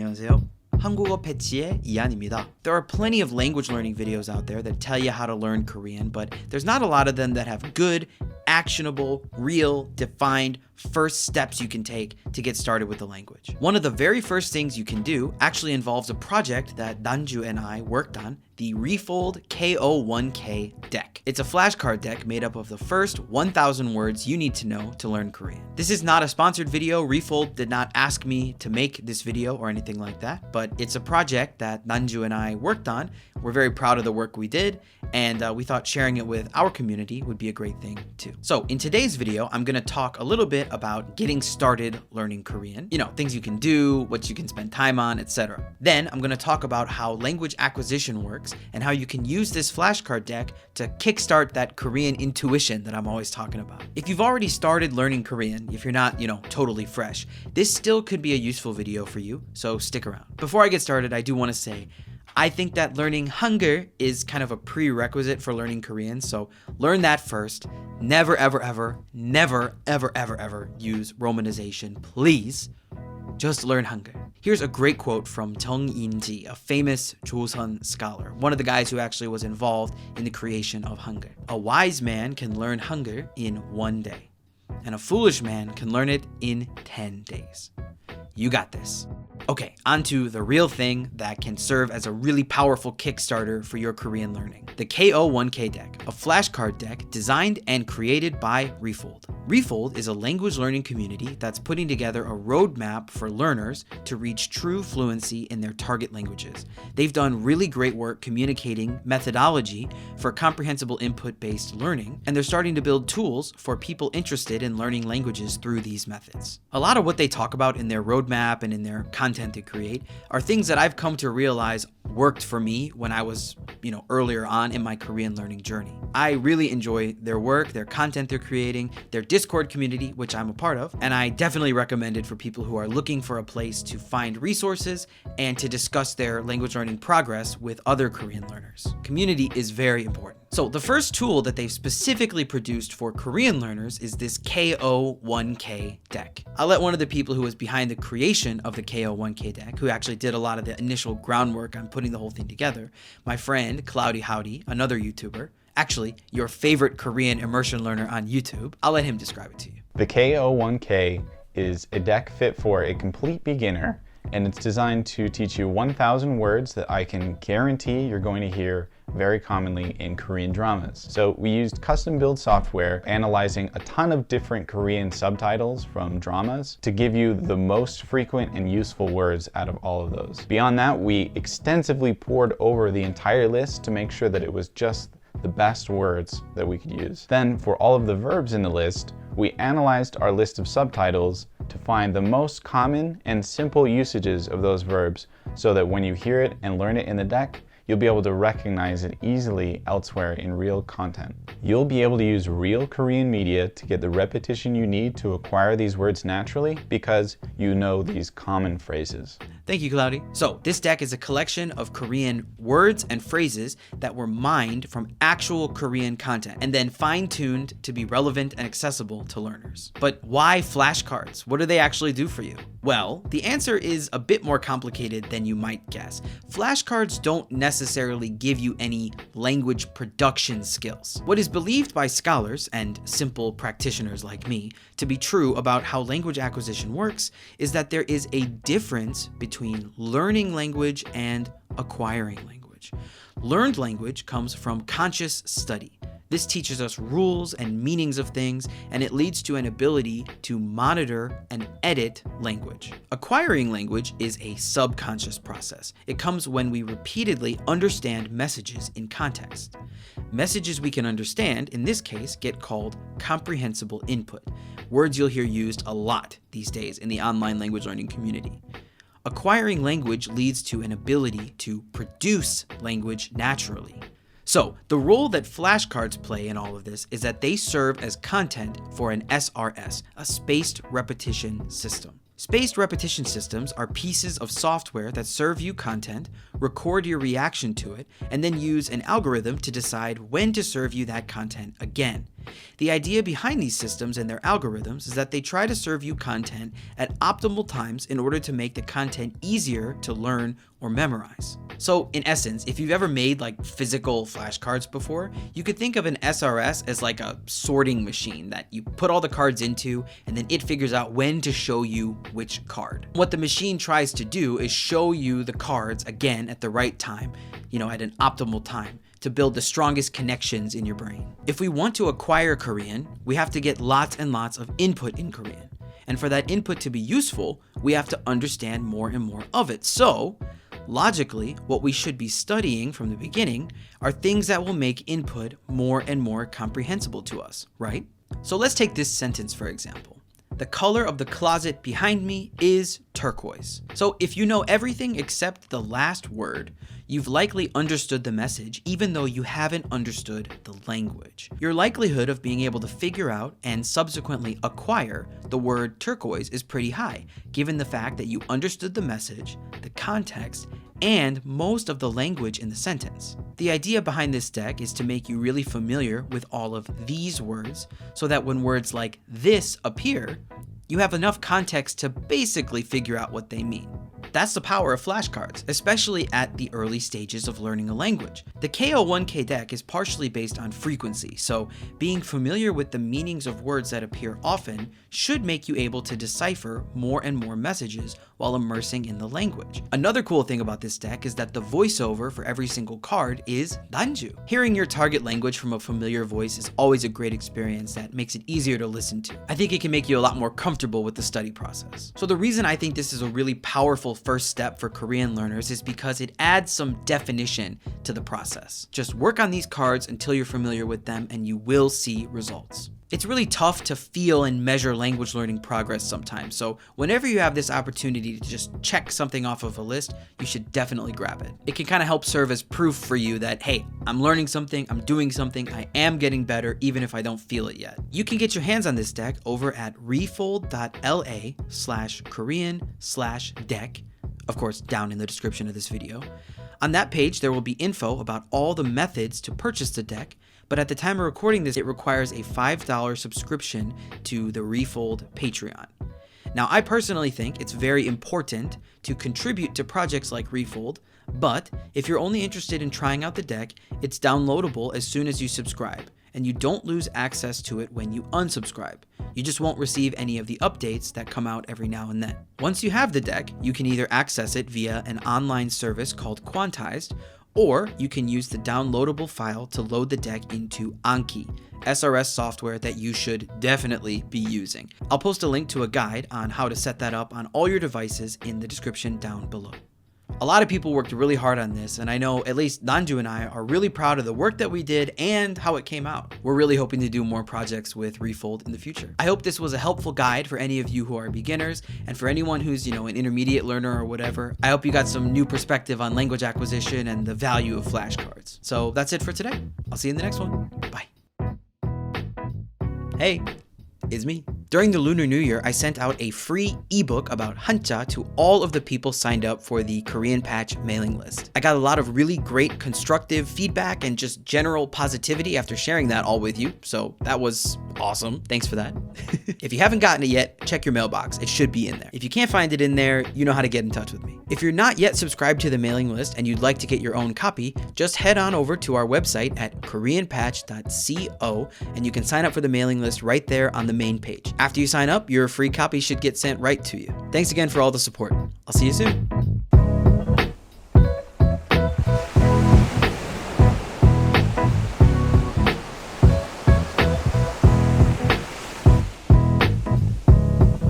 안녕하세요. 한국어 패치의 이한입니다. There are plenty of language learning videos out there that tell you how to learn Korean, but there's not a lot of them that have good, actionable, real, defined first steps you can take to get started with the language. One of the very first things you can do actually involves a project that Nanju and I worked on, the Refold KO1K Deck. It's a flashcard deck made up of the first 1,000 words you need to know to learn Korean. This is not a sponsored video. Refold did not ask me to make this video or anything like that, but it's a project that Nanju and I worked on. We're very proud of the work we did, and we thought sharing it with our community would be a great thing too. So in today's video, I'm gonna talk a little bit about getting started learning Korean. You know, things you can do, what you can spend time on, etc. Then I'm gonna talk about how language acquisition works and how you can use this flashcard deck to kickstart that Korean intuition that I'm always talking about. If you've already started learning Korean, if you're not, totally fresh, this still could be a useful video for you, so stick around. Before I get started, I do wanna say, I think that learning Hangul is kind of a prerequisite for learning Korean, so learn that first. Never, ever, ever, never, ever, ever, ever use romanization, please. Just learn Hangul. Here's a great quote from Jung In-ji, a famous Joseon scholar, one of the guys who actually was involved in the creation of Hangul. A wise man can learn Hangul in 1 day, and a foolish man can learn it in 10 days. You got this. Okay, on to the real thing that can serve as a really powerful Kickstarter for your Korean learning. The KO1K deck, a flashcard deck designed and created by Refold. Refold is a language learning community that's putting together a roadmap for learners to reach true fluency in their target languages. They've done really great work communicating methodology for comprehensible input-based learning, and they're starting to build tools for people interested in learning languages through these methods. A lot of what they talk about in their roadmap and in their content they create are things that I've come to realize worked for me when I was, earlier on in my Korean learning journey. I really enjoy their work, their content they're creating, their Discord community, which I'm a part of, and I definitely recommend it for people who are looking for a place to find resources and to discuss their language learning progress with other Korean learners. Community is very important. So the first tool that they've specifically produced for Korean learners is this KO1K deck. I'll let one of the people who was behind the creation of the KO1K deck, who actually did a lot of the initial groundwork on putting the whole thing together, my friend Clowdy Howdy, another YouTuber, actually your favorite Korean immersion learner on YouTube, I'll let him describe it to you. The KO1K is a deck fit for a complete beginner, and it's designed to teach you 1,000 words that I can guarantee you're going to hear very commonly in Korean dramas. So we used custom build software analyzing a ton of different Korean subtitles from dramas to give you the most frequent and useful words out of all of those. Beyond that, we extensively pored over the entire list to make sure that it was just the best words that we could use. Then for all of the verbs in the list, we analyzed our list of subtitles to find the most common and simple usages of those verbs so that when you hear it and learn it in the deck, you'll be able to recognize it easily elsewhere in real content. You'll be able to use real Korean media to get the repetition you need to acquire these words naturally because you know these common phrases. Thank you, Clowdy. So this deck is a collection of Korean words and phrases that were mined from actual Korean content and then fine-tuned to be relevant and accessible to learners. But why flashcards? What do they actually do for you? Well, the answer is a bit more complicated than you might guess. Flashcards don't necessarily give you any language production skills. What is believed by scholars and simple practitioners like me to be true about how language acquisition works is that there is a difference between learning language and acquiring language. Learned language comes from conscious study. This teaches us rules and meanings of things, and it leads to an ability to monitor and edit language. Acquiring language is a subconscious process. It comes when we repeatedly understand messages in context. Messages we can understand, in this case, get called comprehensible input, words you'll hear used a lot these days in the online language learning community. Acquiring language leads to an ability to produce language naturally. So the role that flashcards play in all of this is that they serve as content for an SRS, a spaced repetition system. Spaced repetition systems are pieces of software that serve you content, record your reaction to it, and then use an algorithm to decide when to serve you that content again. The idea behind these systems and their algorithms is that they try to serve you content at optimal times in order to make the content easier to learn or memorize. So in essence, if you've ever made like physical flashcards before, you could think of an SRS as like a sorting machine that you put all the cards into and then it figures out when to show you which card. What the machine tries to do is show you the cards again at the right time, at an optimal time, to build the strongest connections in your brain. If we want to acquire Korean, we have to get lots and lots of input in Korean. And for that input to be useful, we have to understand more and more of it. So, logically, what we should be studying from the beginning are things that will make input more and more comprehensible to us, right? So let's take this sentence for example. The color of the closet behind me is turquoise. So if you know everything except the last word, you've likely understood the message even though you haven't understood the language. Your likelihood of being able to figure out and subsequently acquire the word turquoise is pretty high, given the fact that you understood the message, the context, and most of the language in the sentence. The idea behind this deck is to make you really familiar with all of these words so that when words like this appear, you have enough context to basically figure out what they mean. That's the power of flashcards, especially at the early stages of learning a language. The KO1K deck is partially based on frequency, so being familiar with the meanings of words that appear often should make you able to decipher more and more messages while immersing in the language. Another cool thing about this deck is that the voiceover for every single card is Nanju. Hearing your target language from a familiar voice is always a great experience that makes it easier to listen to. I think it can make you a lot more comfortable with the study process. So the reason I think this is a really powerful first step for Korean learners is because it adds some definition to the process. Just work on these cards until you're familiar with them and you will see results. It's really tough to feel and measure language learning progress sometimes, so whenever you have this opportunity to just check something off of a list, you should definitely grab it. It can kind of help serve as proof for you that, hey, I'm learning something, I'm doing something, I am getting better, even if I don't feel it yet. You can get your hands on this deck over at refold.la/Korean/deck, of course, down in the description of this video. On that page, there will be info about all the methods to purchase the deck, but at the time of recording this, it requires a $5 subscription to the Refold Patreon. Now, I personally think it's very important to contribute to projects like Refold, but if you're only interested in trying out the deck, it's downloadable as soon as you subscribe, and you don't lose access to it when you unsubscribe. You just won't receive any of the updates that come out every now and then. Once you have the deck, you can either access it via an online service called Quantized, or you can use the downloadable file to load the deck into Anki, SRS software that you should definitely be using. I'll post a link to a guide on how to set that up on all your devices in the description down below. A lot of people worked really hard on this, and I know at least Nanju and I are really proud of the work that we did and how it came out. We're really hoping to do more projects with Refold in the future. I hope this was a helpful guide for any of you who are beginners, and for anyone who's, an intermediate learner or whatever. I hope you got some new perspective on language acquisition and the value of flashcards. So that's it for today. I'll see you in the next one. Bye. Hey, it's me. During the Lunar New Year, I sent out a free ebook about HANJA to all of the people signed up for the Korean Patch mailing list. I got a lot of really great constructive feedback and just general positivity after sharing that all with you, so that was awesome. Thanks for that. If you haven't gotten it yet, check your mailbox. It should be in there. If you can't find it in there, you know how to get in touch with me. If you're not yet subscribed to the mailing list and you'd like to get your own copy, just head on over to our website at koreanpatch.co and you can sign up for the mailing list right there on the main page. After you sign up, your free copy should get sent right to you. Thanks again for all the support. I'll see you soon.